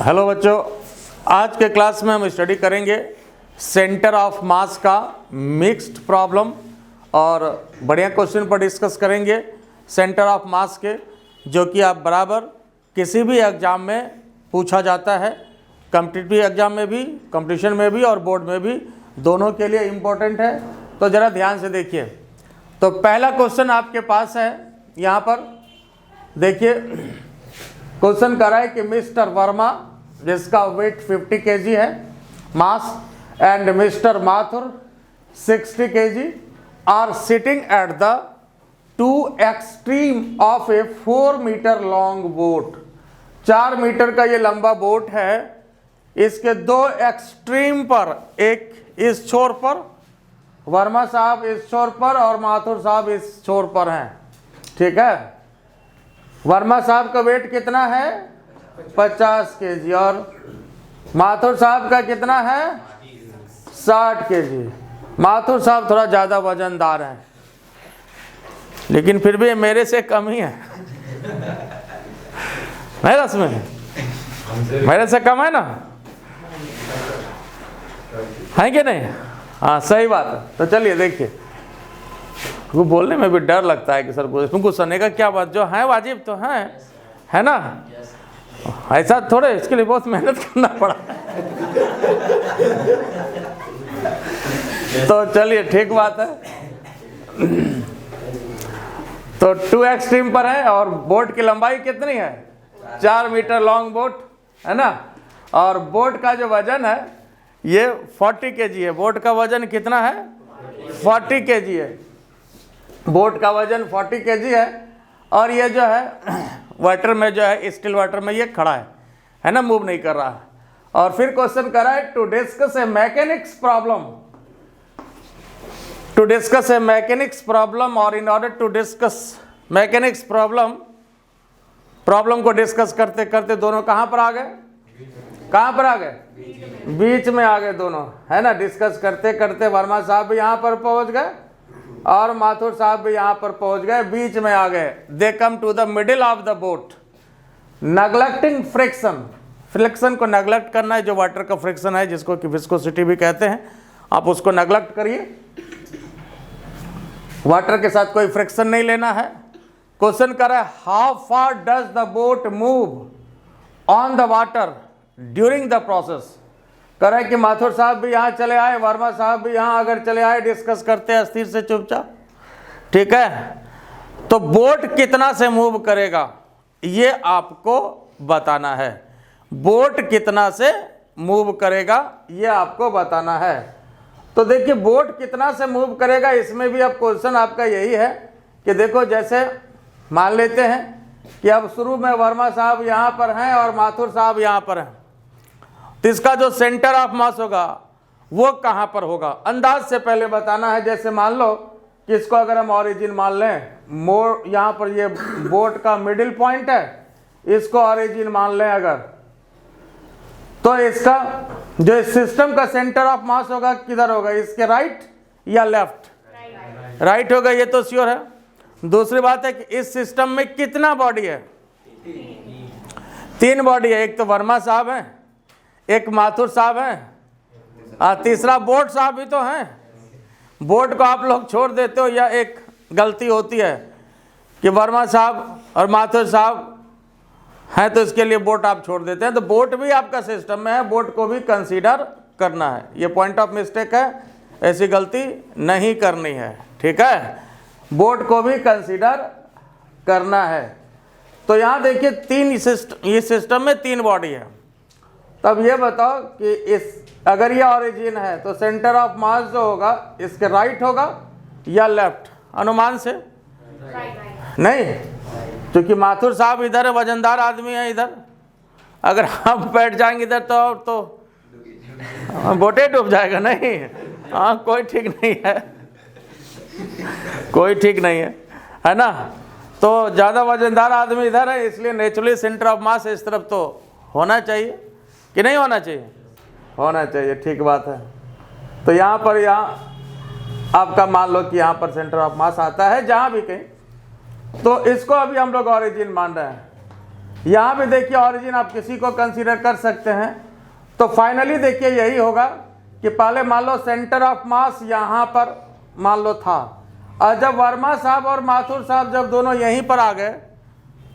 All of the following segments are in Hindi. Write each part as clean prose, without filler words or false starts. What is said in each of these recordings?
हेलो बच्चों, आज के क्लास में हम स्टडी करेंगे सेंटर ऑफ मास का मिक्स्ड प्रॉब्लम और बढ़िया क्वेश्चन पर डिस्कस करेंगे सेंटर ऑफ मास के, जो कि आप बराबर किसी भी एग्ज़ाम में पूछा जाता है, कॉम्पिटिटिव एग्ज़ाम में भी, कंपटीशन में भी और बोर्ड में भी, दोनों के लिए इम्पोर्टेंट है। तो ज़रा ध्यान से देखिए। तो पहला क्वेश्चन आपके पास है, यहाँ पर देखिए क्वेश्चन कर रहा है कि मिस्टर वर्मा, जिसका वेट 50 kg है mass, and mister Mathur 60 kg are sitting at the two extreme of a 4 metre long boat. 4 metre का ये लंबा बोट है, इसके दो एक्सट्रीम पर, एक इस छोर पर, वर्मा साहब इस छोर पर और माथुर साहब इस छोर पर हैं। ठीक है, वर्मा साहब का वेट कितना है? 50 kg और माथुर साहब का कितना है? 60 kg। माथुर साहब थोड़ा ज़्यादा वजनदार हैं, लेकिन फिर भी मेरे से कम ही है। नहीं रस्में, मेरे से कम है ना, है कि नहीं? हाँ सही बात है। तो चलिए देखिए, वो बोलने में भी डर लगता है कि सर इसमें गुस्साने का क्या बात, जो है वाजिब तो है ना। ऐसा थोड़े, इसके लिए बहुत मेहनत करना पड़ा। तो चलिए ठीक बात है। तो 2 एक्सट्रीम पर है और बोट की लंबाई कितनी है? 4 मीटर लॉन्ग बोट है ना। और बोट का जो वजन है ये 40 kg है। बोट का वजन कितना है? 40 kg है। बोट का वजन 40 kg है और ये जो है वाटर में, जो है स्टिल वाटर में ये खड़ा है ना, मूव नहीं कर रहा है। और फिर क्वेश्चन करा है to discuss a mechanics problem, to discuss a mechanics problem. और in order to discuss mechanics problem, problem को डिस्कस करते करते दोनों कहाँ पर आ गए? कहाँ पर आ गए? बीच में आ गए दोनों, है ना। डिस्कस करते करते वर्मा साहब भी यहाँ पर पहुँच गए और माथुर साहब भी यहाँ पर पहुँच गए, बीच में आ गए। They come to the middle of the boat, neglecting friction. Friction को नेग्लेक्ट करना है, जो वाटर का फ्रिक्शन है, जिसको कि विस्कोसिटी भी कहते हैं, आप उसको नेग्लेक्ट करिए। वाटर के साथ कोई फ्रिक्शन नहीं लेना है। क्वेश्चन कर रहा है how far does the boat move on the water during the process. कर रहा है कि माथुर साहब भी यहाँ चले आए, वर्मा साहब भी यहाँ अगर चले आए, डिस्कस करते हैं अस्थिर से चुपचाप। ठीक है, तो बोट कितना से मूव करेगा ये आपको बताना है। बोट कितना से मूव करेगा ये आपको बताना है। तो देखिए बोट कितना से मूव करेगा, इसमें भी अब क्वेश्चन आपका यही है कि देखो, जैसे मान लेते हैं कि अब शुरू में वर्मा साहब यहाँ पर हैं और माथुर साहब यहाँ पर हैं, तो इसका जो सेंटर ऑफ मास होगा वो कहाँ पर होगा, अंदाज से पहले बताना है। जैसे मान लो कि इसको अगर हम ओरिजिन मान लें, मोर यहाँ पर ये बोट का मिडिल पॉइंट है, इसको ओरिजिन मान लें अगर, तो इसका जो इस सिस्टम का सेंटर ऑफ मास होगा किधर होगा? इसके राइट या लेफ्ट? राइट होगा, ये तो श्योर है। दूसरी बात है कि इस सिस्टम में कितना बॉडी है? 3 बॉडी है। एक तो वर्मा साहब हैं, एक माथुर साहब हैं, तीसरा बोट साहब भी तो हैं। बोट को आप लोग छोड़ देते हो, या एक गलती होती है कि वर्मा साहब और माथुर साहब हैं तो इसके लिए बोट आप छोड़ देते हैं। तो बोट भी आपका सिस्टम में है, बोट को भी कंसीडर करना है। ये पॉइंट ऑफ मिस्टेक है, ऐसी गलती नहीं करनी है। ठीक है, बोट को भी कंसीडर करना है। तो यहाँ देखिए 3 ये सिस्टम में 3 बॉडी है। तब ये बताओ कि इस, अगर ये ओरिजिन है तो सेंटर ऑफ मास जो होगा इसके राइट होगा या लेफ्ट? अनुमान से नहीं, क्योंकि माथुर साहब इधर है, वजनदार आदमी है इधर। अगर हम बैठ जाएंगे इधर तो बोटे डूब जाएगा। नहीं, हाँ कोई ठीक नहीं है, कोई ठीक नहीं है ना। तो ज़्यादा वजनदार आदमी इधर है, इसलिए नेचुरली सेंटर ऑफ मास इस तरफ तो होना चाहिए कि नहीं होना चाहिए? होना चाहिए, ठीक बात है। तो यहाँ पर, यहाँ आपका मान लो कि यहाँ पर सेंटर ऑफ मास आता है जहाँ भी कहीं, तो इसको अभी हम लोग ओरिजिन मान रहे हैं। यहाँ भी देखिए ऑरिजिन आप किसी को कंसीडर कर सकते हैं। तो फाइनली देखिए यही होगा कि पहले मान लो सेंटर ऑफ मास यहाँ पर मान लो था, और जब वर्मा साहब और माथुर साहब जब दोनों यहीं पर आ गए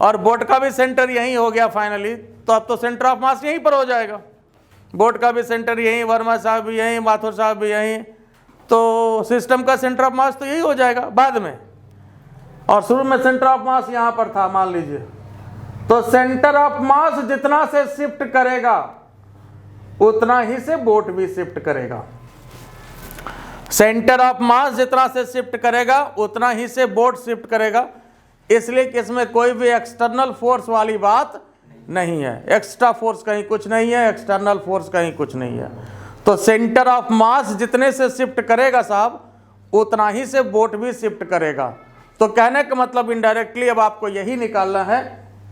और बोट का भी सेंटर यहीं हो गया फाइनली, तो अब तो सेंटर ऑफ मास यहीं पर हो जाएगा। बोट का भी सेंटर यहीं, वर्मा साहब भी यहीं, माथुर साहब भी यहीं, तो सिस्टम का सेंटर ऑफ मास तो यही हो जाएगा बाद में। और शुरू में सेंटर ऑफ मास यहाँ पर था मान लीजिए, तो सेंटर ऑफ मास जितना से शिफ्ट करेगा उतना ही से बोट भी शिफ्ट करेगा। सेंटर ऑफ मास जितना से शिफ्ट करेगा उतना ही से बोट शिफ्ट करेगा। इसलिए कि इसमें कोई भी एक्सटर्नल फोर्स वाली बात नहीं है, एक्स्ट्रा फोर्स कहीं कुछ नहीं है, एक्सटर्नल फोर्स कहीं कुछ नहीं है। तो सेंटर ऑफ मास जितने से शिफ्ट करेगा साहब उतना ही से बोट भी शिफ्ट करेगा। तो कहने का मतलब इनडायरेक्टली अब आपको यही निकालना है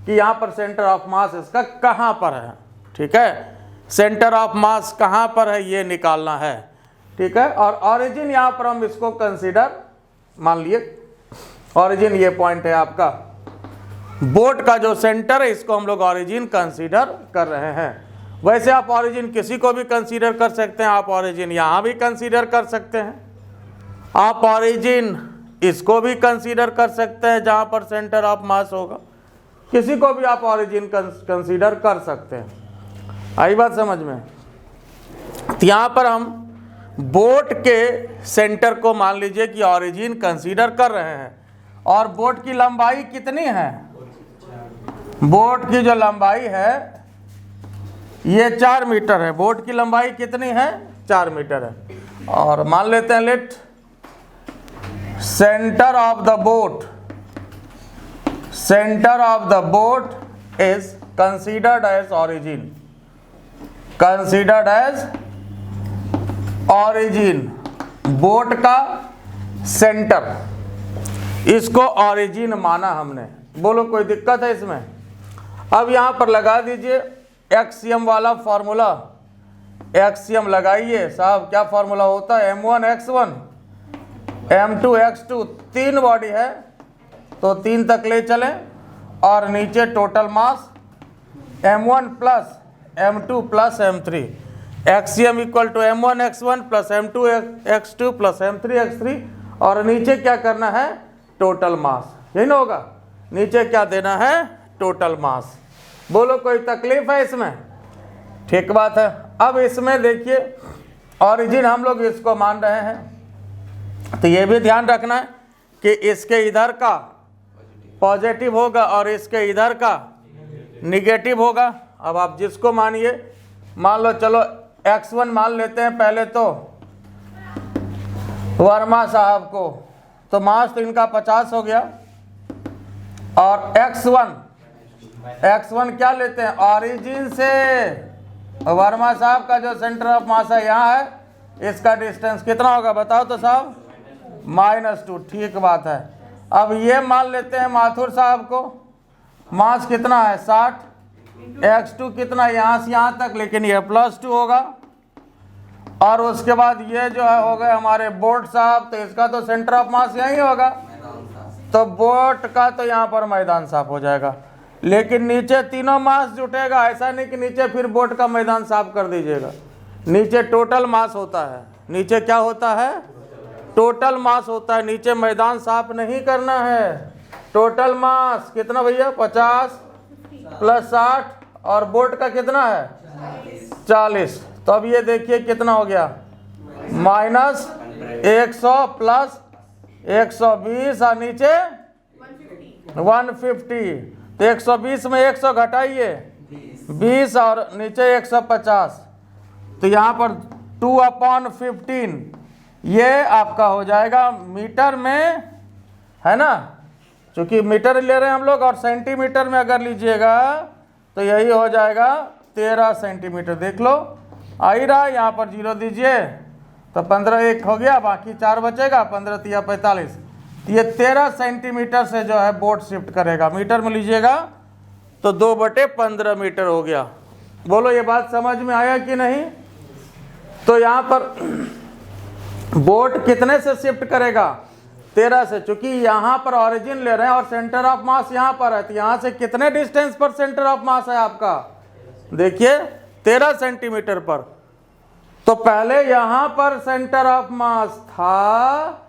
कि यहाँ पर सेंटर ऑफ मास इसका कहाँ पर है। ठीक है, सेंटर ऑफ मास कहाँ पर है ये निकालना है। ठीक है, और ऑरिजिन यहाँ पर हम इसको कंसीडर मान लिए, ऑरिजिन ये पॉइंट है आपका, बोट का जो सेंटर है इसको हम लोग ऑरिजिन कंसीडर कर रहे हैं। वैसे आप ऑरिजिन किसी को भी कंसीडर कर सकते हैं, आप ऑरिजिन यहाँ भी कंसीडर कर सकते हैं, आप ऑरिजिन इसको भी कंसीडर कर सकते हैं जहाँ पर सेंटर ऑफ मास होगा, किसी को भी आप ऑरिजिन कंसीडर कर सकते हैं। आई बात समझ में? तो यहाँ पर हम बोट के सेंटर को मान लीजिए कि ऑरिजिन कंसीडर कर रहे हैं, और बोट की लंबाई कितनी है? बोट की जो लंबाई है ये 4 मीटर है। बोट की लंबाई कितनी है? 4 मीटर है। और मान लेते हैं let centre of the boat, centre of the boat is considered as origin, considered as origin. Boat का सेंटर इसको ऑरिजिन माना हमने। बोलो कोई दिक्कत है इसमें? अब यहां पर लगा दीजिए एक्सियम वाला फॉर्मूला, एक्सियम लगाइए साहब। क्या फॉर्मूला होता है? m1 x1 m2 x2, 3 body है तो 3 तक ले चलें, और नीचे total mass m1 plus m2 plus m3, x c m equal to m1 x1 plus m2 x2 plus m3 x3, और नीचे क्या करना है? Total mass. यही ना होगा? नीचे क्या देना है? Total mass. बोलो कोई तकलीफ है इसमें? ठीक बात है। अब इसमें देखिए ऑरिजिन हम लोग इसको मान रहे हैं, तो ये भी ध्यान रखना है कि इसके इधर का पॉजिटिव होगा और इसके इधर का निगेटिव होगा। अब आप जिसको मानिए, मान लो चलो x1 मान लेते हैं पहले तो वर्मा साहब को, तो मास तो इनका 50 हो गया, और x1 क्या लेते हैं? ऑरिजिन से वर्मा साहब का जो सेंटर ऑफ मास है यहाँ है, इसका डिस्टेंस कितना होगा बताओ तो साहब? -2। ठीक बात है। अब ये मान लेते हैं माथुर साहब को, मास कितना है? 60, x2 कितना यहाँ से यहाँ तक, लेकिन ये +2 होगा। और उसके बाद ये जो है हो गए हमारे बोट साहब, तो इसका तो सेंटर ऑफ मास यही होगा, तो बोट का तो यहाँ पर मैदान साफ हो जाएगा। लेकिन नीचे तीनों मास जुटेगा, ऐसा नहीं कि नीचे फिर बोट का मैदान साफ कर दीजिएगा। नीचे टोटल मास होता है, नीचे क्या होता है? टोटल मास होता है। नीचे मैदान साफ नहीं करना है। टोटल मास कितना भैया? 50 प्लस 60, और बोट का कितना है? 40। तो अब ये देखिए कितना हो गया? -100 प्लस 120, और नीचे 150। तो 120 में 100 घटाइए 20, और नीचे 150। तो यहाँ पर 2/15 ये आपका हो जाएगा मीटर में, है ना? क्योंकि मीटर ले रहे हैं हम लोग, और सेंटीमीटर में अगर लीजिएगा तो यही हो जाएगा 13 सेंटीमीटर। देख लो आ ही रहा है, यहाँ पर 0 दीजिए तो 15 1 हो गया, बाकी 4 बचेगा, 15 3 45। ये 13 सेंटीमीटर से जो है बोट शिफ्ट करेगा। मीटर में लीजिएगा तो 2/15 मीटर हो गया। बोलो ये बात समझ में आया कि नहीं? तो यहाँ पर बोट कितने से शिफ्ट करेगा? 13 से, चूंकि यहाँ पर ऑरिजिन ले रहे हैं और सेंटर ऑफ मास यहाँ पर है, तो यहाँ से कितने डिस्टेंस पर सेंटर ऑफ मास है आपका, देखिए 13 सेंटीमीटर पर। तो पहले यहाँ पर सेंटर ऑफ मास था,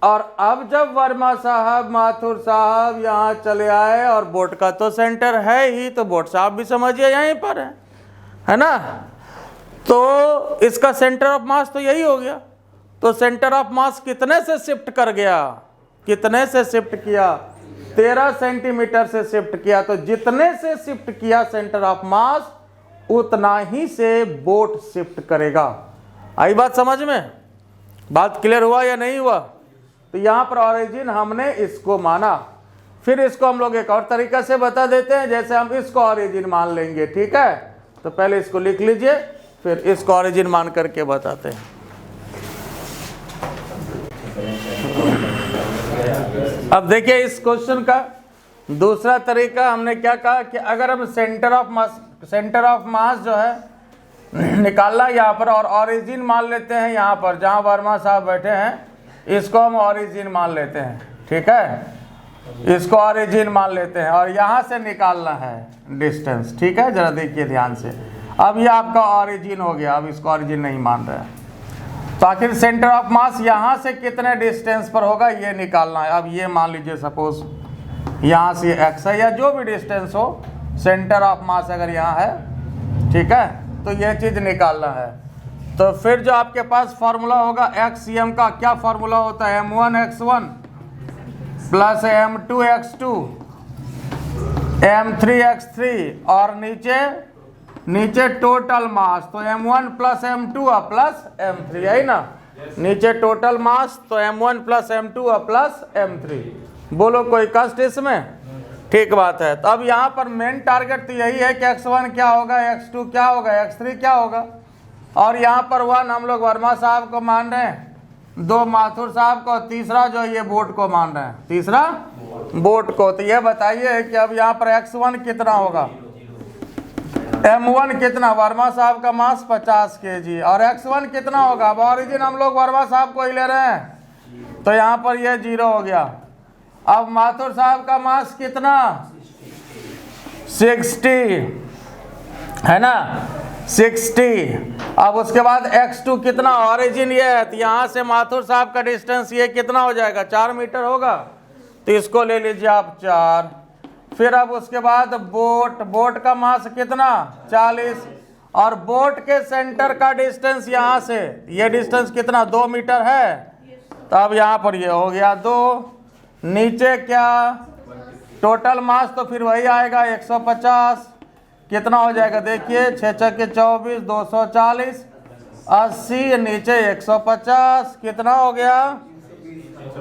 और अब जब वर्मा साहब, माथुर साहब यहाँ चले आए, और बोट का तो सेंटर है ही, तो बोट साहब भी समझिए यहीं पर है ना, तो इसका सेंटर ऑफ मास तो यही हो गया। तो सेंटर ऑफ मास कितने से शिफ्ट कर गया, कितने से शिफ्ट किया, 13 सेंटीमीटर से शिफ्ट किया। तो जितने से शिफ्ट किया सेंटर ऑफ मास, उतना ही से बोट शिफ्ट करेगा। आई बात समझ में, बात क्लियर हुआ या नहीं हुआ। तो यहाँ पर ऑरिजिन हमने इसको माना, फिर इसको हम लोग एक और तरीका से बता देते हैं, जैसे हम इसको ऑरिजिन मान लेंगे, ठीक है। तो पहले इसको लिख लीजिए, फिर इसको ऑरिजिन मान करके बताते हैं। अब देखिए इस क्वेश्चन का दूसरा तरीका हमने क्या कहा कि अगर हम सेंटर ऑफ मास जो है निकालना यहाँ पर, और ऑरिजिन मान लेते हैं यहाँ पर जहाँ वर्मा साहब बैठे हैं, इसको हम ऑरिजिन मान लेते हैं, ठीक है, इसको ऑरिजिन मान लेते हैं, और यहाँ से निकालना है डिस्टेंस, ठीक है। जरा देखिए ध्यान से, अब ये आपका ऑरिजिन हो गया, अब इसको ऑरिजिन नहीं मान रहे हैं, तो आखिर सेंटर ऑफ मास यहाँ से कितने डिस्टेंस पर होगा ये निकालना है। अब ये मान लीजिए सपोज यहाँ से x है, या जो भी डिस्टेंस हो, सेंटर ऑफ मास अगर यहाँ है, ठीक है, तो ये चीज़ निकालना है। तो फिर जो आपके पास फार्मूला होगा XCM का, क्या फार्मूला होता है, m1x1 प्लस m2x2 m3x3, और नीचे टोटल मास, तो m1 plus m2 plus m3, है ना, नीचे टोटल मास, तो m1 plus m2 plus m3। बोलो कोई कष्ट इसमें, ठीक बात है। तो अब यहाँ पर मेन टारगेट तो यही है कि x1 क्या होगा, x2 क्या होगा, x3 क्या होगा, और यहाँ पर 1 हम लोग वर्मा साहब को मान रहे हैं, 2 माथुर साहब को, तीसरा जो ये बोट को मान रहे हैं, तीसरा बोट को। तो ये बताइए कि अब यहाँ पर x1 कितना होगा, m1 कितना, वर्मा साहब का मास 50 kg, और x1 कितना होगा, अब ऑरिजिन हम लोग वर्मा साहब को ही ले रहे हैं, तो यहाँ पर ये 0 हो गया। अब माथुर साहब का मास कितना, 60, है ना, 60। अब उसके बाद x2 कितना, ऑरिजिन ये है, तो यहाँ से माथुर साहब का डिस्टेंस ये कितना हो जाएगा, 4 मीटर होगा, तो इसको ले लीजिए आप 4। फिर अब उसके बाद बोट का मास कितना, 40, और बोट के सेंटर का डिस्टेंस यहाँ से, ये डिस्टेंस कितना, 2 मीटर है, तो अब यहाँ पर ये हो गया 2। नीचे क्या, टोटल मास तो फिर वही आएगा 150, कितना हो जाएगा, देखिए 6 6 के 24, 240, 80, नीचे 150, कितना हो गया,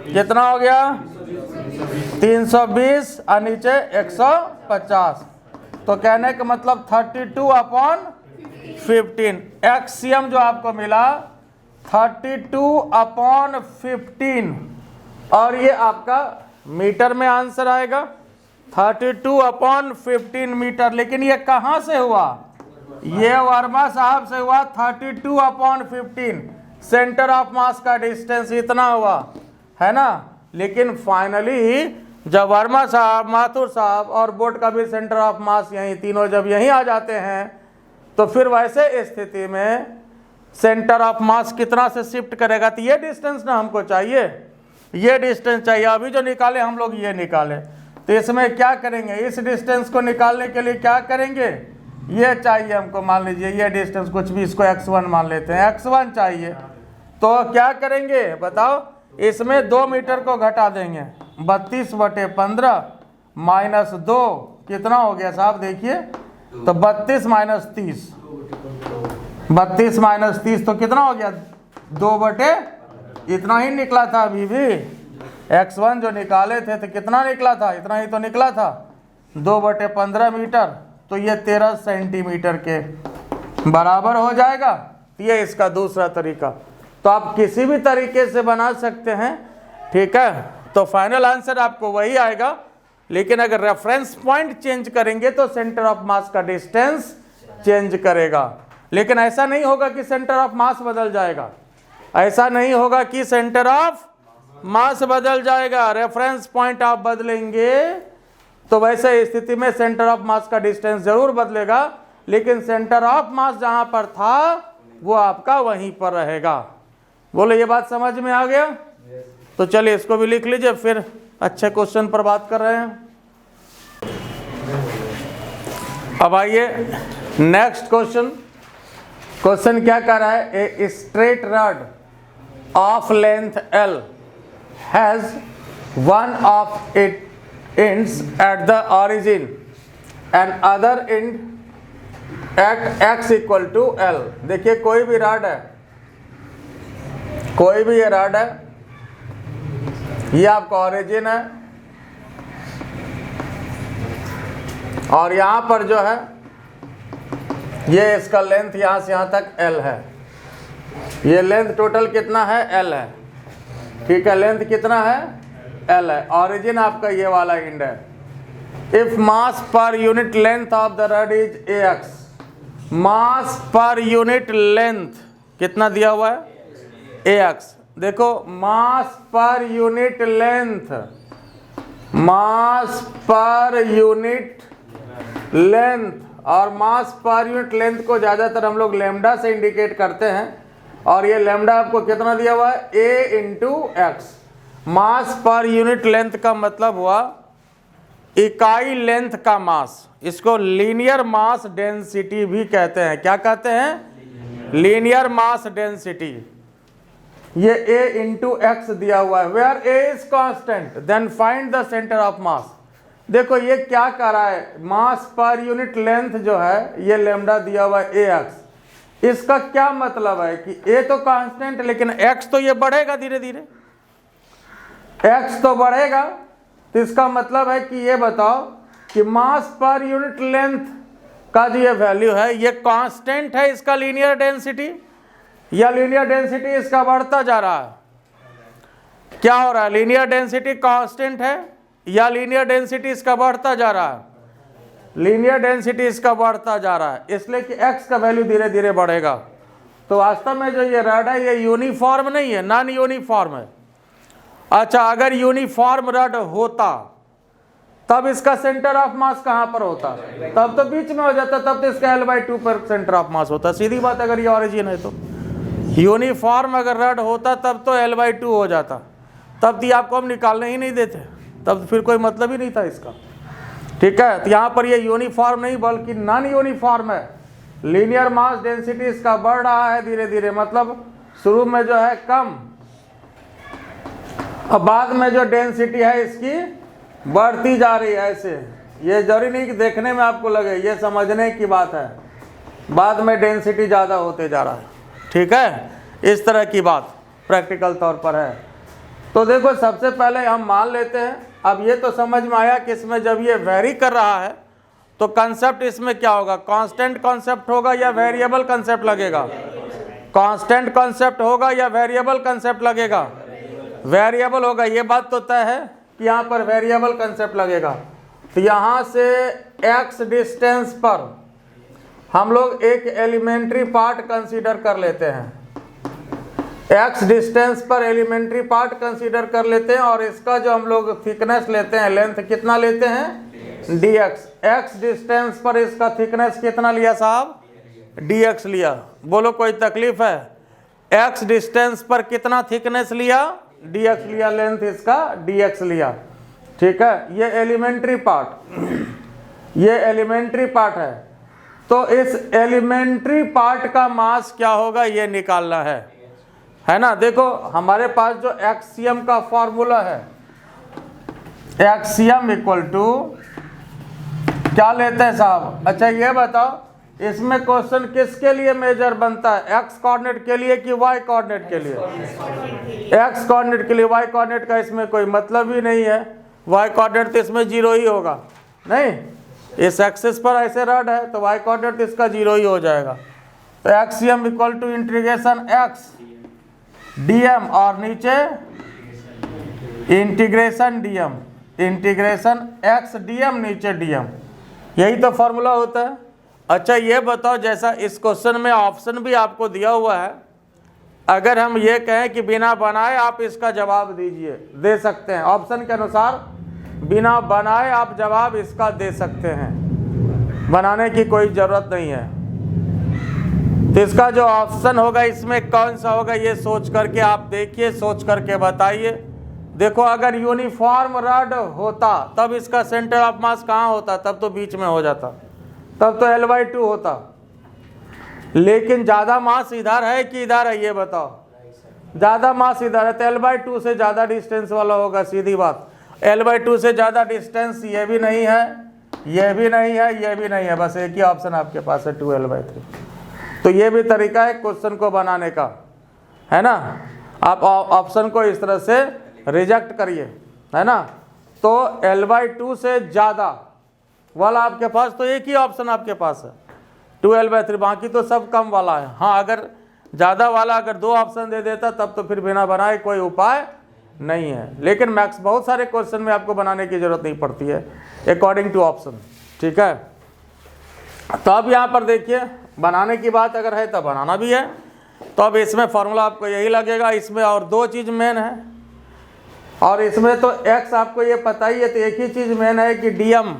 कितना हो गया, 320, और नीचे 150। तो कहने का मतलब 32/15, एक्सियम जो आपको मिला 32/15, और ये आपका मीटर में आंसर आएगा 32/15 मीटर। लेकिन ये कहाँ से हुआ, ये वर्मा साहब से हुआ 32/15, सेंटर ऑफ मास का डिस्टेंस इतना हुआ, है ना। लेकिन फाइनली जब वर्मा साहब, माथुर साहब और बोट का भी सेंटर ऑफ मास यहीं, तीनों जब यहीं आ जाते हैं, तो फिर वैसे स्थिति में सेंटर ऑफ मास कितना से शिफ्ट करेगा, तो ये डिस्टेंस ना हमको चाहिए, ये डिस्टेंस चाहिए। अभी जो निकाले हम लोग ये निकाले, तो इसमें क्या करेंगे, इस डिस्टेंस को निकालने के लिए क्या करेंगे, ये चाहिए हमको, मान लीजिए ये डिस्टेंस कुछ भी, इसको x1 मान लेते हैं, x1 चाहिए, तो क्या करेंगे बताओ, इसमें 2 मीटर को घटा देंगे, 32/15 माइनस 2 कितना हो गया साहब, देखिए, तो 32 माइनस 30, 32 माइनस 30 तो कितना हो गया, 2/, इतना ही निकला था। अभी भी x1 जो निकाले थे तो कितना निकला था, इतना ही तो निकला था, 2/15 मीटर, तो ये 13 सेंटीमीटर के बराबर हो जाएगा। ये इसका दूसरा तरीका, तो आप किसी भी तरीके से बना सकते हैं, ठीक है। तो फाइनल आंसर आपको वही आएगा, लेकिन अगर रेफरेंस पॉइंट चेंज करेंगे तो सेंटर ऑफ मास का डिस्टेंस चेंज करेगा। लेकिन ऐसा नहीं होगा कि सेंटर ऑफ मास बदल जाएगा, ऐसा नहीं होगा कि सेंटर ऑफ मास बदल जाएगा, रेफरेंस पॉइंट आप बदलेंगे तो वैसे स्थिति में सेंटर ऑफ मास का डिस्टेंस जरूर बदलेगा, लेकिन सेंटर ऑफ मास जहां पर था वो आपका वहीं पर रहेगा। बोलो ये बात समझ में आ गया? तो चलिए इसको भी लिख लीजिए, फिर अच्छे क्वेश्चन पर बात कर रहे हैं। अब आइए नेक्स्ट क्वेश्चन। क्वेश्चन क्या कर रहा है? A straight rod of length L has one of it ends at the origin and other end at x equal to L। देखिए कोई भी रॉड है, कोई भी ये रॉड है, ये आपका ऑरिजिन है और यहां पर जो है ये इसका लेंथ यहां से यहां तक L है। ये लेंथ टोटल कितना है? L है। ठीक है, लेंथ कितना है? L है। ऑरिजिन आपका ये वाला एंड है। If mass per unit length of the rod is AX, mass per unit length कितना दिया हुआ है? AX। देखो मास पर यूनिट लेंथ, मास पर यूनिट लेंथ, और मास पर यूनिट लेंथ को ज्यादातर हम लोग लैम्डा से इंडिकेट करते हैं, और ये लैम्डा आपको कितना दिया हुआ है? A into x. Mass per unit length का मतलब हुआ इकाई लेंथ का मास। इसको लीनियर मास डेंसिटी भी कहते हैं। क्या कहते हैं? Linear mass density. ये A इंटू एक्स दिया हुआ है। Where A is constant then find the centre of mass. देखो ये क्या कर रहा है? मास पर यूनिट लेंथ जो है ये लैम्डा दिया हुआ है AX। इसका क्या मतलब है कि A तो कांस्टेंट, लेकिन X तो ये बढ़ेगा धीरे धीरे, X तो बढ़ेगा। तो इसका मतलब है कि ये बताओ कि मास पर यूनिट लेंथ का जो ये वैल्यू है ये कांस्टेंट है इसका लीनियर डेंसिटी, या लीनियर डेंसिटी इसका बढ़ता जा रहा है? क्या हो रहा है? लीनियर डेंसिटी कांस्टेंट है या लीनियर डेंसिटी इसका बढ़ता जा रहा है? लीनियर डेंसिटी इसका बढ़ता जा रहा है, इसलिए कि X का वैल्यू धीरे धीरे बढ़ेगा। तो वास्तव में जो ये रॉड है ये यूनिफॉर्म नहीं है, नॉन यूनिफॉर्म है। अच्छा, अगर यूनिफॉर्म रॉड होता तब इसका सेंटर ऑफ मास कहां पर होता? तब तो बीच में हो जाता, तब तो इसका L/2 पर सेंटर ऑफ मास होता। सीधी बात, अगर ये ऑरिजिन है तो। यूनिफॉर्म अगर रॉड होता तब तो L/2 हो जाता, तब तो आपको हम निकालने ही नहीं देते, तब फिर कोई मतलब ही नहीं था इसका। ठीक है, तो यहाँ पर ये यूनिफॉर्म नहीं बल्कि नॉन यूनिफॉर्म है। लीनियर मास डेंसिटी इसका बढ़ रहा है धीरे धीरे, मतलब शुरू में जो है कम, अब बाद में जो डेंसिटी है इसकी बढ़ती जा रही है। ऐसे ये जरूरी नहीं कि देखने में आपको लगे, ये समझने की बात है, बाद में डेंसिटी ज़्यादा होते जा रहा है। ठीक है, इस तरह की बात प्रैक्टिकल तौर पर है। तो देखो सबसे पहले हम मान लेते हैं, अब ये तो समझ में आया कि इसमें जब ये वेरी कर रहा है तो कंसेप्ट इसमें क्या होगा? कांस्टेंट कॉन्सेप्ट होगा या वेरिएबल कंसेप्ट लगेगा? कांस्टेंट कॉन्सेप्ट होगा या वेरिएबल कंसेप्ट लगेगा? वेरिएबल होगा। ये बात तो तय है कि यहाँ पर वेरिएबल कंसेप्ट लगेगा। तो यहाँ से x डिस्टेंस पर हम लोग एक एलिमेंट्री पार्ट कंसीडर कर लेते हैं। x डिस्टेंस पर एलिमेंट्री पार्ट कंसीडर कर लेते हैं, और इसका जो हम लोग थिकनेस लेते हैं, लेंथ कितना लेते हैं? dx। x डिस्टेंस पर इसका थिकनेस कितना लिया साहब? dx लिया। बोलो कोई तकलीफ है? x डिस्टेंस पर कितना थिकनेस लिया? dx लिया, लेंथ इसका dx लिया। ठीक है, ये एलिमेंट्री पार्ट, ये एलिमेंट्री पार्ट है। तो इस एलिमेंट्री पार्ट का मास क्या होगा ये निकालना है ना। देखो हमारे पास जो एक्सियम का फॉर्मूला है, एक्सियम इक्वल टू क्या लेते हैं साहब? अच्छा ये बताओ इसमें क्वेश्चन किसके लिए मेजर बनता है? एक्स कोऑर्डिनेट के लिए कि वाई कोऑर्डिनेट के लिए? एक्स कोऑर्डिनेट के लिए। वाई कोऑर्डिनेट का इसमें कोई मतलब ही नहीं है, वाई कोऑर्डिनेट तो इसमें जीरो ही होगा। नहीं, इस एक्सिस पर ऐसे रॉड है तो वाई कोऑर्डिनेट तो इसका जीरो ही हो जाएगा। तो एक्सियम equal to integration x dm, और नीचे integration dm, integration x dm, नीचे डीएम। यही तो फॉर्मूला होता है। अच्छा ये बताओ, जैसा इस क्वेश्चन में ऑप्शन भी आपको दिया हुआ है, अगर हम ये कहें कि बिना बनाए आप इसका जवाब दीजिए, दे सकते हैं। ऑप्शन के अनुसार बिना बनाए आप जवाब इसका दे सकते हैं, बनाने की कोई ज़रूरत नहीं है। तो इसका जो ऑप्शन होगा इसमें कौन सा होगा, ये सोच करके आप देखिए, सोच करके बताइए। देखो अगर यूनिफॉर्म रड होता तब इसका सेंटर ऑफ मास कहाँ होता, तब तो बीच में हो जाता, तब तो L/2 होता। लेकिन ज़्यादा मास इधर है कि इधर है, ये बताओ। ज़्यादा मास इधर है तो L/2 से ज़्यादा डिस्टेंस वाला होगा, सीधी बात। L/2 से ज़्यादा डिस्टेंस ये भी नहीं है, ये भी नहीं है, ये भी नहीं है, बस एक ही ऑप्शन आपके पास है 2L/3। तो ये भी तरीका है क्वेश्चन को बनाने का, है ना। आप ऑप्शन को इस तरह से रिजेक्ट करिए, है ना। तो L/2 से ज़्यादा वाला आपके पास तो एक ही ऑप्शन आपके पास है 2L/3, बाकी तो सब कम वाला है। हाँ, अगर ज़्यादा वाला अगर 2 ऑप्शन दे देता तब तो फिर बिना बनाए कोई उपाय नहीं है। लेकिन मैक्स बहुत सारे क्वेश्चन में आपको बनाने की ज़रूरत नहीं पड़ती है अकॉर्डिंग टू ऑप्शन, ठीक है। तो अब यहाँ पर देखिए, बनाने की बात अगर है तो बनाना भी है। तो अब इसमें फॉर्मूला आपको यही लगेगा, इसमें और 2 चीज़ मेन है, और इसमें तो x आपको ये पता ही है। तो एक ही चीज़ मेन है कि dm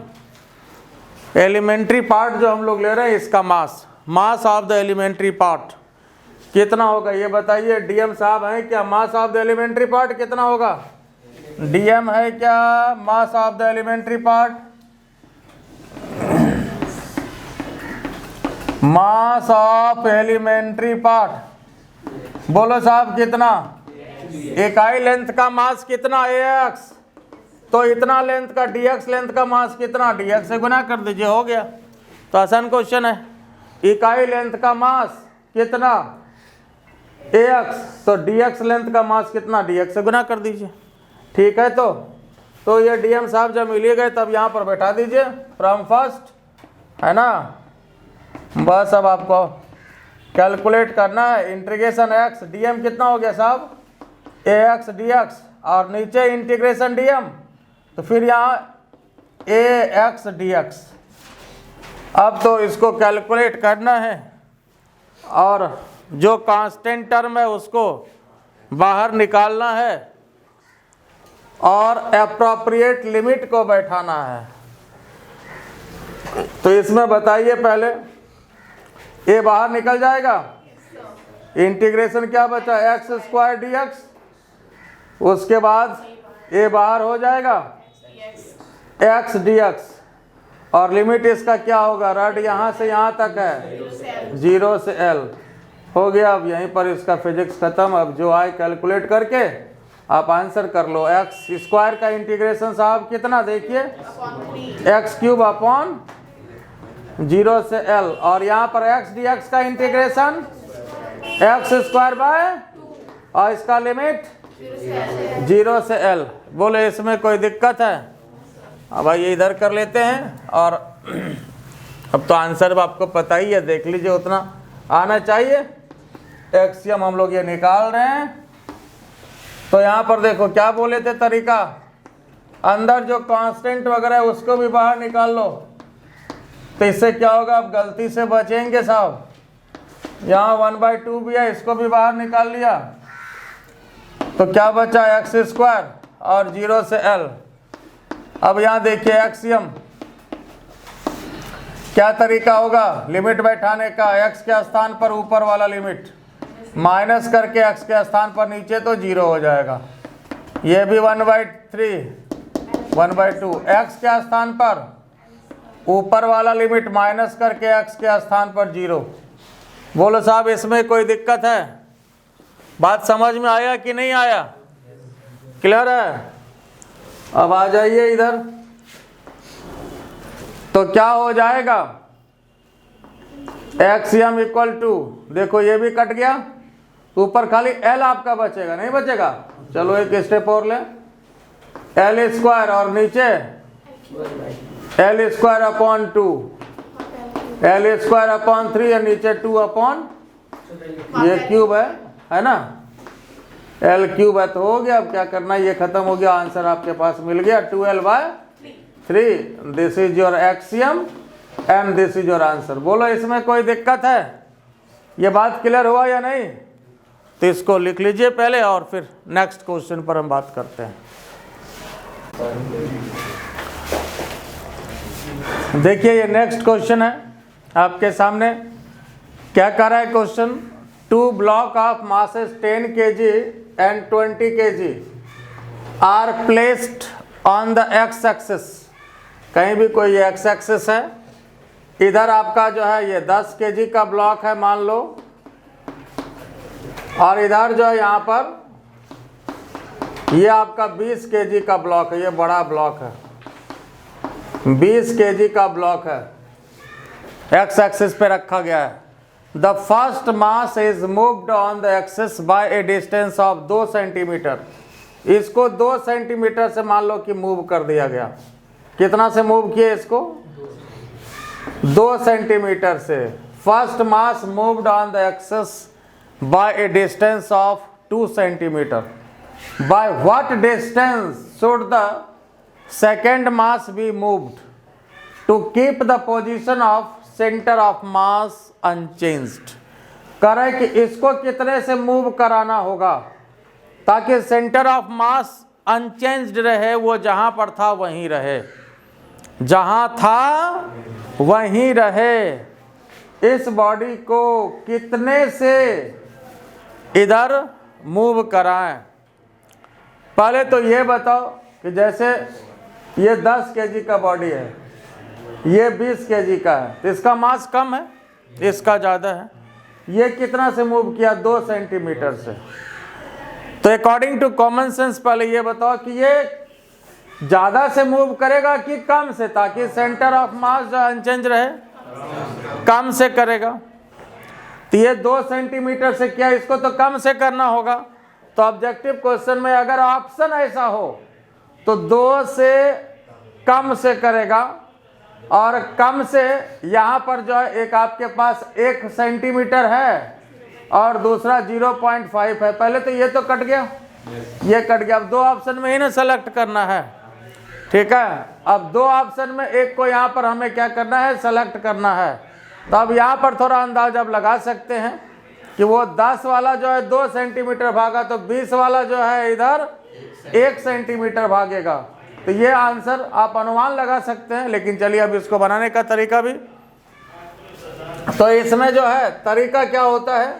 एलिमेंट्री पार्ट जो हम लोग ले रहे हैं इसका mass of the elementary part कितना होगा, ये बताइए। dm साहब है क्या, mass of the elementary part कितना होगा? dm है क्या mass of the elementary part? Mass of elementary part बोलो साहब कितना? इकाई लेंथ का मास कितना ax, तो इतना लेंथ का dx लेंथ का मास कितना, dx से गुना कर दीजिए, हो गया। तो आसान क्वेश्चन है। इकाई लेंथ का मास कितना ax, तो dx लेंथ का मास कितना, dx से गुना कर दीजिए, ठीक है। तो ये dm साहब जब मिल गए तब यहाँ पर बैठा दीजिए फ्रॉम फर्स्ट, है ना। बस अब आपको कैलकुलेट करना है इंटीग्रेशन x, dm कितना हो गया साहब, ax dx, और नीचे इंटीग्रेशन dm, तो फिर यहाँ ax dx। अब तो इसको कैलकुलेट करना है और जो कांस्टेंट टर्म है उसको बाहर निकालना है और एप्रोप्रिएट लिमिट को बैठाना है। तो इसमें बताइए पहले, a बाहर निकल जाएगा, इंटीग्रेशन क्या बचा x² dx, उसके बाद a बाहर हो जाएगा x dx, और लिमिट इसका क्या होगा, रड यहाँ से यहाँ तक है 0 से L हो गया। अब यहीं पर इसका फिजिक्स खत्म। अब जो आए कैलकुलेट करके आप आंसर कर लो। x² का इंटीग्रेशन साहब कितना, देखिए x³ अपॉन 0 से L, और यहाँ पर x dx का इंटीग्रेशन x² बाय, और इसका लिमिट 0 से L। बोले इसमें कोई दिक्कत है? अब भाई इधर कर लेते हैं, और अब तो आंसर आपको पता ही है, देख लीजिए उतना आना चाहिए। एक्सियम हम लोग ये निकाल रहे हैं। तो यहाँ पर देखो क्या बोले थे तरीका, अंदर जो कांस्टेंट वगैरह है उसको भी बाहर निकाल लो। तो इससे क्या होगा, आप गलती से बचेंगे साहब। यहाँ 1/2 भी है, इसको भी बाहर निकाल लिया, तो क्या बचा x² और 0 से L। अब यहाँ देखिए एक्सियम क्या तरीका होगा लिमिट बैठाने का, x के स्थान पर ऊपर वाला लिमिट माइनस करके x के स्थान पर नीचे, तो 0 हो जाएगा। ये भी 1/3 1/2, x के स्थान पर ऊपर वाला लिमिट माइनस करके x के स्थान पर 0। बोलो साहब इसमें कोई दिक्कत है? बात समझ में आया कि नहीं आया? क्लियर है? अब आ जाइए इधर। तो क्या हो जाएगा, एक्सियम इक्वल टू, देखो ये भी कट गया, ऊपर खाली L आपका बचेगा, नहीं बचेगा? चलो एक स्टेप और ले, L² और नीचे L² अपॉन 2, L² अपॉन 3 और नीचे 2 अपॉन ये क्यूब है ना, L³ है। तो हो गया। अब क्या करना है, ये खत्म हो गया, आंसर आपके पास मिल गया 2L/3। This is your axiom and this is your answer. बोलो इसमें कोई दिक्कत है? ये बात क्लियर हुआ या नहीं? तो इसको लिख लीजिए पहले और फिर नेक्स्ट क्वेश्चन पर हम बात करते हैं। देखिए ये नेक्स्ट क्वेश्चन है आपके सामने। क्या कह रहा है question? 2 block of masses 10 kg and 20 kg are placed on the x axis। कहीं भी कोई x axis है, इधर आपका जो है ये 10 kg का ब्लॉक है मान लो, और इधर जो है यहाँ पर ये आपका 20 kg का ब्लॉक है, ये बड़ा ब्लॉक है, 20 kg का ब्लॉक है, एक्स एक्सिस पे रखा गया है। The first mass is moved on the axis by a distance of 2 centimetre. इसको 2 सेंटीमीटर से मान लो कि मूव कर दिया गया। कितना से मूव किए इसको? 2 सेंटीमीटर से। First mass moved on the axis by a distance of 2 centimetre. By what distance should the second mass be moved to keep the position of centre of mass unchanged. करे कि इसको कितने से मूव कराना होगा ताकि सेंटर ऑफ मास अनचेंज्ड रहे, वो जहां पर था वहीं रहे, जहां था वहीं रहे। इस बॉडी को कितने से इधर मूव कराएं? पहले तो ये बताओ कि जैसे ये 10 kg का बॉडी है, ये 20 kg का है, तो इसका मास कम है, इसका ज़्यादा है। ये कितना से मूव किया? 2 सेंटीमीटर से। तो अकॉर्डिंग टू कॉमन सेंस पहले ये बताओ कि ये ज़्यादा से मूव करेगा कि कम से, ताकि सेंटर ऑफ मास जो अनचेंज रहे? कम से करेगा। तो ये 2 सेंटीमीटर से किया, इसको तो कम से करना होगा। तो ऑब्जेक्टिव क्वेश्चन में अगर ऑप्शन ऐसा हो तो 2 से कम से करेगा, और कम से यहाँ पर जो है एक आपके पास 1 सेंटीमीटर है और दूसरा 0.5 है। पहले तो ये तो कट गया, ये कट गया। अब 2 ऑप्शन में ही ना सेलेक्ट करना है, ठीक है। अब 2 ऑप्शन में एक को यहाँ पर हमें क्या करना है? सेलेक्ट करना है। तो अब यहाँ पर थोड़ा अंदाजा अब लगा सकते हैं कि वो 10 वाला जो है 2 सेंटीमीटर भागा, तो 20 वाला जो है इधर 1 सेंटीमीटर भागेगा। तो ये आंसर आप अनुमान लगा सकते हैं। लेकिन चलिए अब इसको बनाने का तरीका भी, तो इसमें जो है तरीका क्या होता है,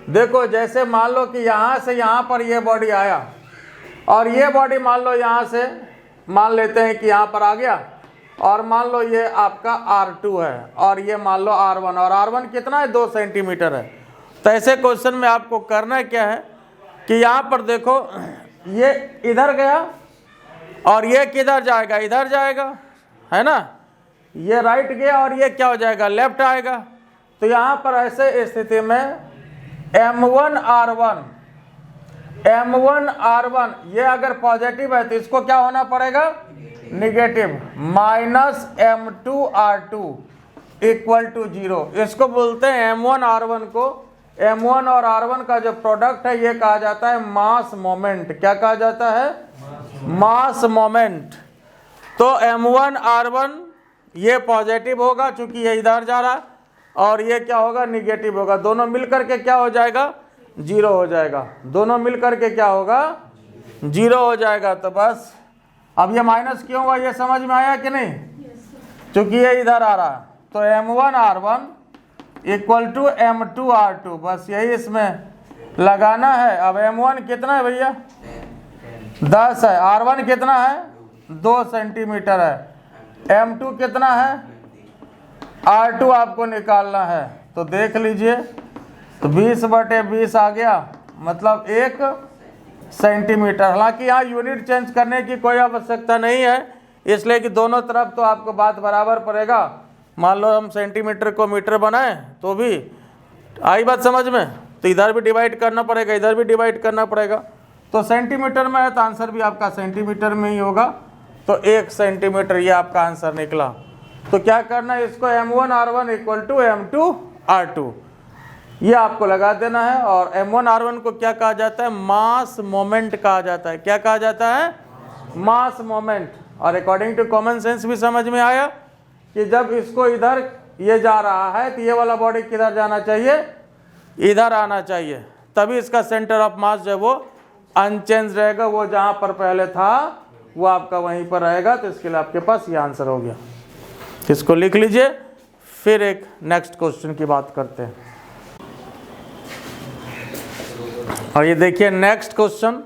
देखो जैसे मान लो कि यहाँ से यहाँ पर ये बॉडी आया, और ये बॉडी मान लो यहाँ से मान लेते हैं कि यहाँ पर आ गया, और मान लो ये आपका R2 है, और ये मान लो R1, और R1 कितना है? 2 सेंटीमीटर है। तो ऐसे क्वेश्चन में आपको करना क्या है कि यहाँ पर देखो ये इधर गया और ये किधर जाएगा? इधर जाएगा, है ना। ये राइट गया और ये क्या हो जाएगा? लेफ्ट आएगा। तो यहाँ पर ऐसे स्थिति में M1R1 ये अगर पॉजिटिव है तो इसको क्या होना पड़ेगा? Negative. Minus M2R2 equal to 0। इसको बोलते हैं M1R1 को, M1 और R1 का जो प्रोडक्ट है ये कहा जाता है मास मोमेंट। क्या कहा जाता है? मास मोमेंट। तो M1R1 ये पॉजिटिव होगा चूंकि ये इधर जा रहा, और ये क्या होगा? निगेटिव होगा। दोनों मिलकर के क्या हो जाएगा? 0 हो जाएगा। दोनों मिलकर के क्या होगा? 0 हो जाएगा। तो बस अब ये माइनस क्यों हुआ ये समझ में आया कि नहीं? चूंकि ये इधर आ रहा, तो M1R1 इक्वल टू M2R2, बस यही इसमें लगाना है। अब M1 कितना है भैया? 10 है। R1 कितना है? 2 सेंटीमीटर है। M2 कितना है? R2 आपको निकालना है। तो देख लीजिए, तो 20/20 आ गया, मतलब 1 सेंटीमीटर। हालांकि यहाँ यूनिट चेंज करने की कोई आवश्यकता नहीं है, इसलिए कि दोनों तरफ तो आपको बात बराबर पड़ेगा। मान लो हम सेंटीमीटर को मीटर बनाएं तो भी आई बात समझ में, तो इधर भी डिवाइड करना पड़ेगा, इधर भी डिवाइड करना पड़ेगा। तो सेंटीमीटर में है तो आंसर भी आपका सेंटीमीटर में ही होगा। तो 1 सेंटीमीटर ये आपका आंसर निकला। तो क्या करना है? इसको M1R1 इक्वल टू M2R2 ये आपको लगा देना है। और M1R1 को क्या कहा जाता है? मास मोमेंट कहा जाता है। क्या कहा जाता है? मास मोमेंट। और अकॉर्डिंग टू कॉमन सेंस भी समझ में आया कि जब इसको इधर ये जा रहा है तो ये वाला बॉडी किधर जाना चाहिए? इधर आना चाहिए। तभी इसका सेंटर ऑफ मास जो है वो अनचेंज रहेगा, वो जहाँ पर पहले था वो आपका वहीं पर रहेगा। तो इसके लिए आपके पास ये आंसर हो गया। इसको लिख लीजिए, फिर एक नेक्स्ट क्वेश्चन की बात करते हैं। और ये देखिए नेक्स्ट क्वेश्चन,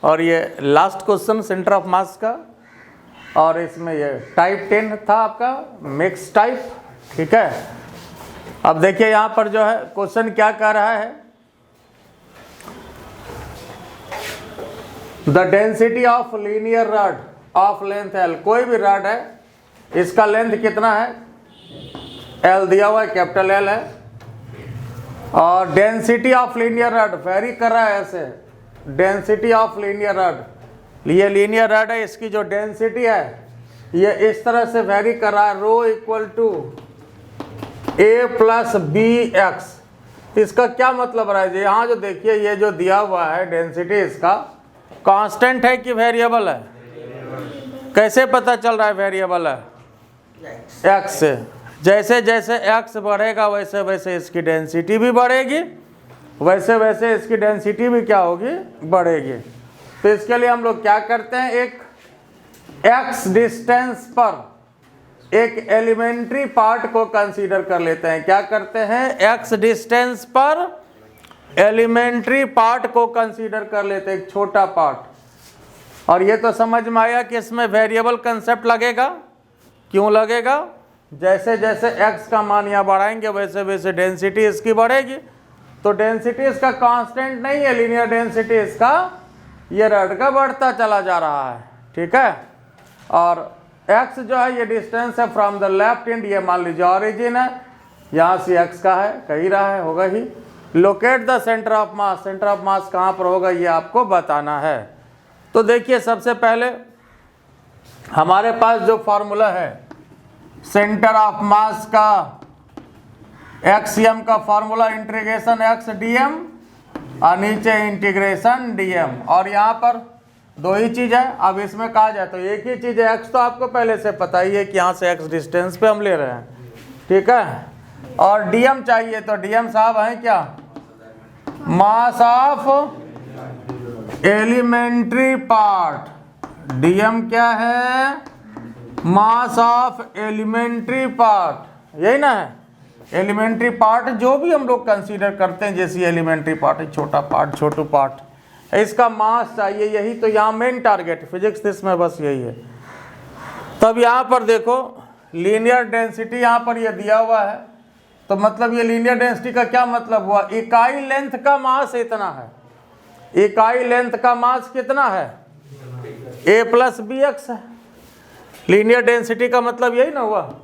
और ये लास्ट क्वेश्चन सेंटर ऑफ मास का, और इसमें ये टाइप 10 था आपका मिक्स टाइप, ठीक है। अब देखिए यहाँ पर जो है क्वेश्चन क्या कह रहा है, the density of linear rod of length L, कोई भी रॉड है, इसका लेंथ कितना है, L दिया हुआ है, कैपिटल L है, और density of linear rod very कर रहा है ऐसे, डेंसिटी ऑफ लीनियर रॉड, ये लीनियर रॉड है, इसकी जो डेंसिटी है ये इस तरह से वेरी कर रहा है, rho equal to A plus B X. इसका क्या मतलब रहा है जी, यहाँ जो देखिए ये जो दिया हुआ है डेंसिटी, इसका कांस्टेंट है कि वेरिएबल है, कैसे पता चल रहा है वेरिएबल है, x से, जैसे जैसे x बढ़ेगा वैसे वैसे इसकी डेंसिटी भी बढ़ेगी, वैसे वैसे इसकी डेंसिटी भी क्या होगी, बढ़ेगी। तो इसके लिए हम लोग क्या करते हैं, एक x डिस्टेंस पर एक एलिमेंट्री पार्ट को कंसीडर कर लेते हैं। क्या करते हैं, x डिस्टेंस पर एलिमेंट्री पार्ट को कंसीडर कर लेते हैं, एक छोटा पार्ट। और ये तो समझ में आया कि इसमें वेरिएबल कंसेप्ट लगेगा। क्यों लगेगा, जैसे जैसे x का मान यहाँ बढ़ाएंगे वैसे वैसे डेंसिटी इसकी बढ़ेगी। तो डेंसिटी इसका कांस्टेंट नहीं है, लीनियर डेंसिटी इसका ये रॉड का बढ़ता चला जा रहा है, ठीक है। और x जो है ये डिस्टेंस है फ्रॉम द लेफ्ट एंड, ये मान लीजिए ऑरिजिन है, यहाँ से x का है, कही रहा है, होगा ही। Locate the centre of mass, centre of mass कहाँ पर होगा ये आपको बताना है। तो देखिए सबसे पहले हमारे पास जो फॉर्मूला है सेंटर ऑफ मास का, एक्सएम का फॉर्मूला इंटीग्रेशन x dm और नीचे इंटीग्रेशन dm, और यहाँ पर दो ही चीज़ है। अब इसमें कहा जाए तो एक ही चीज़ है, x तो आपको पहले से पता ही है कि यहाँ से x डिस्टेंस पे हम ले रहे हैं, ठीक है। और dm चाहिए, तो dm साहब है क्या, mass of elementary part. dm क्या है, मास ऑफ एलिमेंट्री पार्ट, यही ना है। एलिमेंट्री पार्ट जो भी हम लोग कंसीडर करते हैं, जैसे एलिमेंट्री पार्ट है, छोटा पार्ट, छोटू पार्ट, इसका मास चाहिए, यही तो यहाँ मेन टारगेट फिजिक्स इसमें बस यही है। तब यहाँ पर देखो लीनियर डेंसिटी यहाँ पर ये दिया हुआ है, तो मतलब ये लीनियर डेंसिटी का क्या मतलब हुआ, इकाई लेंथ का मास इतना है। इकाई लेंथ का मास कितना है, a प्लस बी एक्स है। लीनियर डेंसिटी का मतलब यही ना हुआ,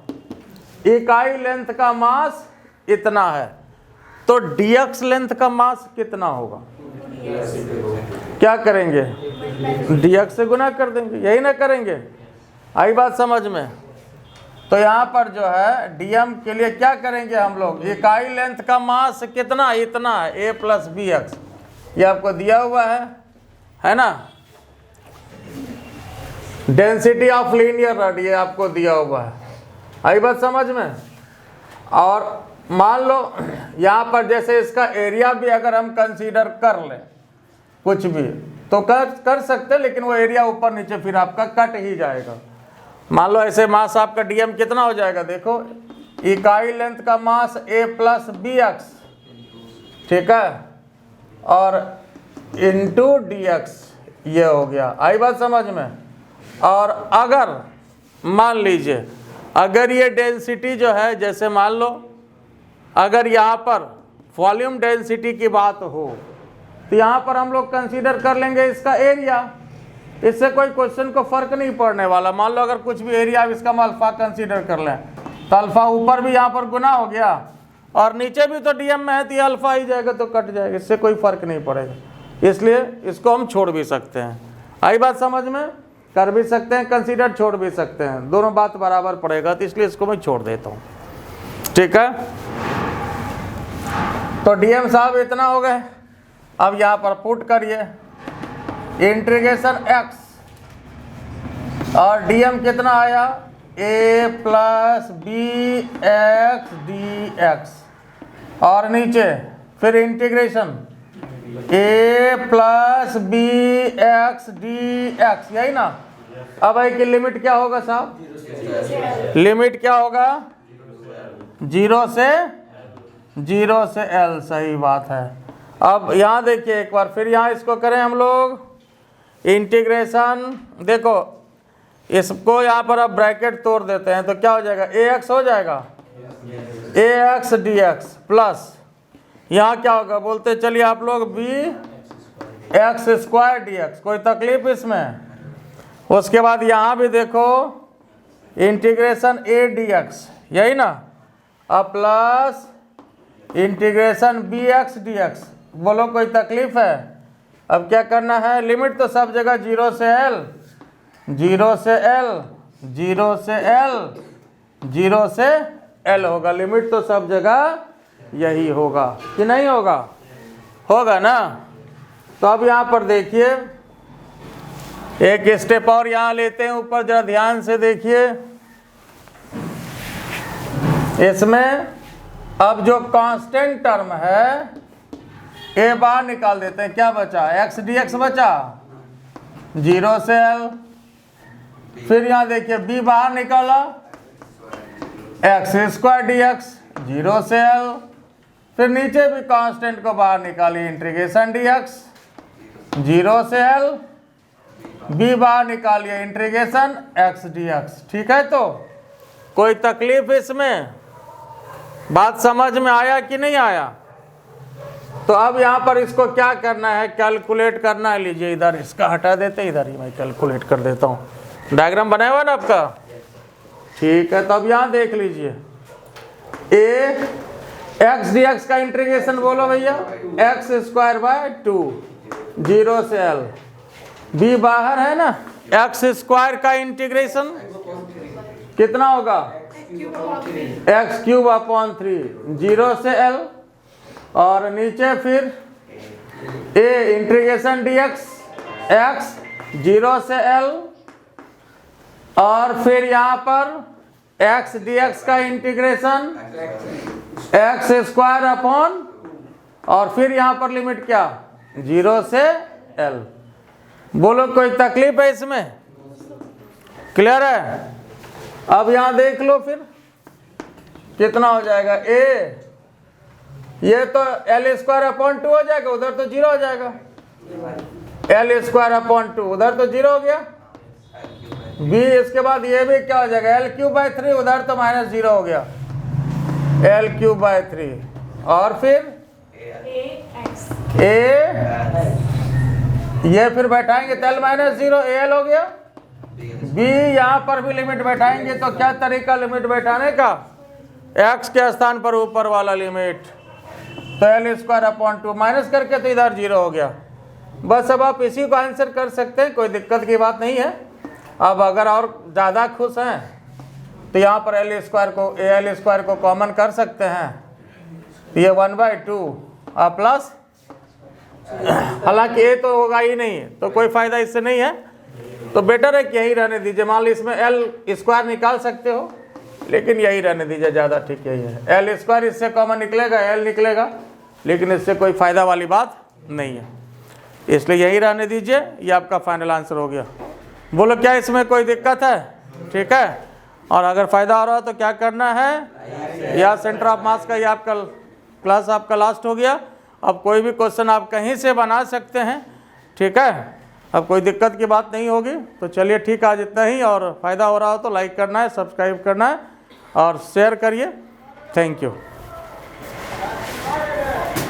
इकाई लेंथ का मास इतना है। तो dx लेंथ का मास कितना होगा, क्या करेंगे, dx से गुना कर देंगे, यही ना करेंगे, आई बात समझ में। तो यहाँ पर जो है dm के लिए क्या करेंगे हम लोग, इकाई लेंथ का मास कितना, इतना है, a प्लस बी एक्स, ये आपको दिया हुआ है ना। डेंसिटी ऑफ लीनियर रॉड ये आपको दिया हुआ है, आई बात समझ में। और मान लो यहाँ पर जैसे इसका एरिया भी अगर हम कंसीडर कर लें कुछ भी तो कर सकते हैं, लेकिन वो एरिया ऊपर नीचे फिर आपका कट ही जाएगा। मान लो ऐसे मास आपका dm कितना हो जाएगा, देखो इकाई लेंथ का मास a प्लस बी एक्स, ठीक है, और इंटू dx, ये हो गया, आई बात समझ में। और अगर मान लीजिए अगर ये डेंसिटी जो है, जैसे मान लो अगर यहाँ पर वॉल्यूम डेंसिटी की बात हो तो यहाँ पर हम लोग कंसीडर कर लेंगे इसका एरिया, इससे कोई क्वेश्चन को फर्क नहीं पड़ने वाला। मान लो अगर कुछ भी एरिया इसका हम अल्फा कंसीडर कर लें तो अल्फा ऊपर भी यहाँ पर गुना हो गया और नीचे भी तो डीएम में है तो ये अल्फा ही जाएगा, तो कट जाएगा, इससे कोई फर्क नहीं पड़ेगा। इसलिए इसको हम छोड़ भी सकते हैं, आई बात समझ में, कर भी सकते हैं कंसीडर, छोड़ भी सकते हैं, दोनों बात बराबर पड़ेगा, तो इसलिए इसको मैं छोड़ देता हूँ, ठीक है। तो डीएम साहब इतना हो गए। अब यहाँ पर पुट करिए इंटीग्रेशन x, और डीएम कितना आया, a plus B x D X, और नीचे फिर integration A plus B x D X, यही ना। अब आई की लिमिट क्या होगा साहब? लिमिट क्या होगा? 0 से एल, सही बात है। अब यहाँ देखिए एक बार फिर, यहाँ इसको करें हम लोग इंटीग्रेशन। देखो इसको यहाँ पर अब ब्रैकेट तोड़ देते हैं तो क्या हो जाएगा? ए एक्स हो जाएगा, a x D x plus यहाँ क्या होगा बोलते चलिए आप लोग, b x square d x. कोई तकलीफ इसमें? उसके बाद यहाँ भी देखो इंटीग्रेशन ए डी एक्स, यही ना। अब plus integration b x D x. बोलो कोई तकलीफ है? अब क्या करना है? लिमिट तो सब जगह 0 से एल, 0 से एल, 0 से एल, 0 से एल होगा। लिमिट तो सब जगह यही होगा कि नहीं होगा? होगा ना। तो अब यहाँ पर देखिए एक स्टेप और यहाँ लेते हैं ऊपर, जरा ध्यान से देखिए। इसमें अब जो कांस्टेंट टर्म है ए बाहर निकाल देते हैं। क्या बचा? एक्स डी एक्स बचा 0 से एल। फिर यहाँ देखिए बी बाहर निकाला, एक्स स्क्वायर डी एक्स 0 से एल। फिर नीचे भी कांस्टेंट को बाहर निकालिए, इंटीग्रेशन डी एक्स 0 से एल, बी बाहर निकालिए, इंटीग्रेशन एक्स डी एक्स। ठीक है, तो कोई तकलीफ इसमें? बात समझ में आया कि नहीं आया? तो अब यहाँ पर इसको क्या करना है? कैलकुलेट करना है। लीजिए इधर इसका हटा देते हैं, इधर ही मैं कैलकुलेट कर देता हूँ। डायग्राम बनाया हुआ ना आपका? ठीक है, तो अब यहाँ देख लीजिए ए एक्स डी एक्स का इंटीग्रेशन बोलो भैया, एक्स स्क्वायर बाय 2 0 से एल। बी बाहर है ना, एक्स स्क्वायर का इंटीग्रेशन कितना होगा? एक्स क्यूब अपॉन 3 0 से एल। और नीचे फिर a integration D x, x 0 से एल। और फिर यहाँ पर एक्स डी एक्स का इंटीग्रेशन एक्स स्क्वायर अपॉन, और फिर यहाँ पर लिमिट क्या? 0 से एल। बोलो कोई तकलीफ है इसमें? क्लियर है? अब यहाँ देख लो फिर कितना हो जाएगा? ए ये तो एल स्क्वायर अपॉन 2 हो जाएगा, उधर तो 0 हो जाएगा। एल स्क्वायर अपॉन 2 उधर तो 0 हो गया। बी इसके बाद ये भी क्या हो जाएगा? एल क्यूब बाय 3, उधर तो माइनस 0 हो गया, एल क्यूब बाय 3। और फिर ए ये फिर बैठाएंगे तो एल माइनस 0 एल हो गया। बी यहाँ पर भी लिमिट बैठाएंगे तो क्या तरीका लिमिट बैठाने का? एक्स के स्थान पर ऊपर वाला लिमिट, तो एल स्क्वायर अपॉन 2 माइनस करके तो इधर 0 हो गया। बस अब आप इसी को आंसर कर सकते हैं, कोई दिक्कत की बात नहीं है। अब अगर और ज़्यादा खुश हैं तो यहाँ पर एल स्क्वायर को कॉमन कर सकते हैं, ये 1/2 प्लस, हालांकि ए तो होगा ही नहीं तो कोई फ़ायदा इससे नहीं है, तो बेटर है कि यही रहने दीजिए। मान ली इसमें एल स्क्वायर निकाल सकते हो, लेकिन यही रहने दीजिए, ज़्यादा ठीक यही है। एल स्क्वायर इससे कॉमन निकलेगा, एल निकलेगा, लेकिन इससे कोई फ़ायदा वाली बात नहीं है, इसलिए यही रहने दीजिए। ये आपका फाइनल आंसर हो गया। बोलो क्या इसमें कोई दिक्कत है? ठीक है, और अगर फ़ायदा हो रहा हो तो क्या करना है? या सेंटर ऑफ मास का ये आपका क्लास आपका लास्ट हो गया। अब कोई भी क्वेश्चन आप कहीं से बना सकते हैं, ठीक है, अब कोई दिक्कत की बात नहीं होगी। तो चलिए ठीक है, आज इतना ही, और फ़ायदा हो रहा हो तो लाइक करना है, सब्सक्राइब करना है और शेयर करिए। Thank you.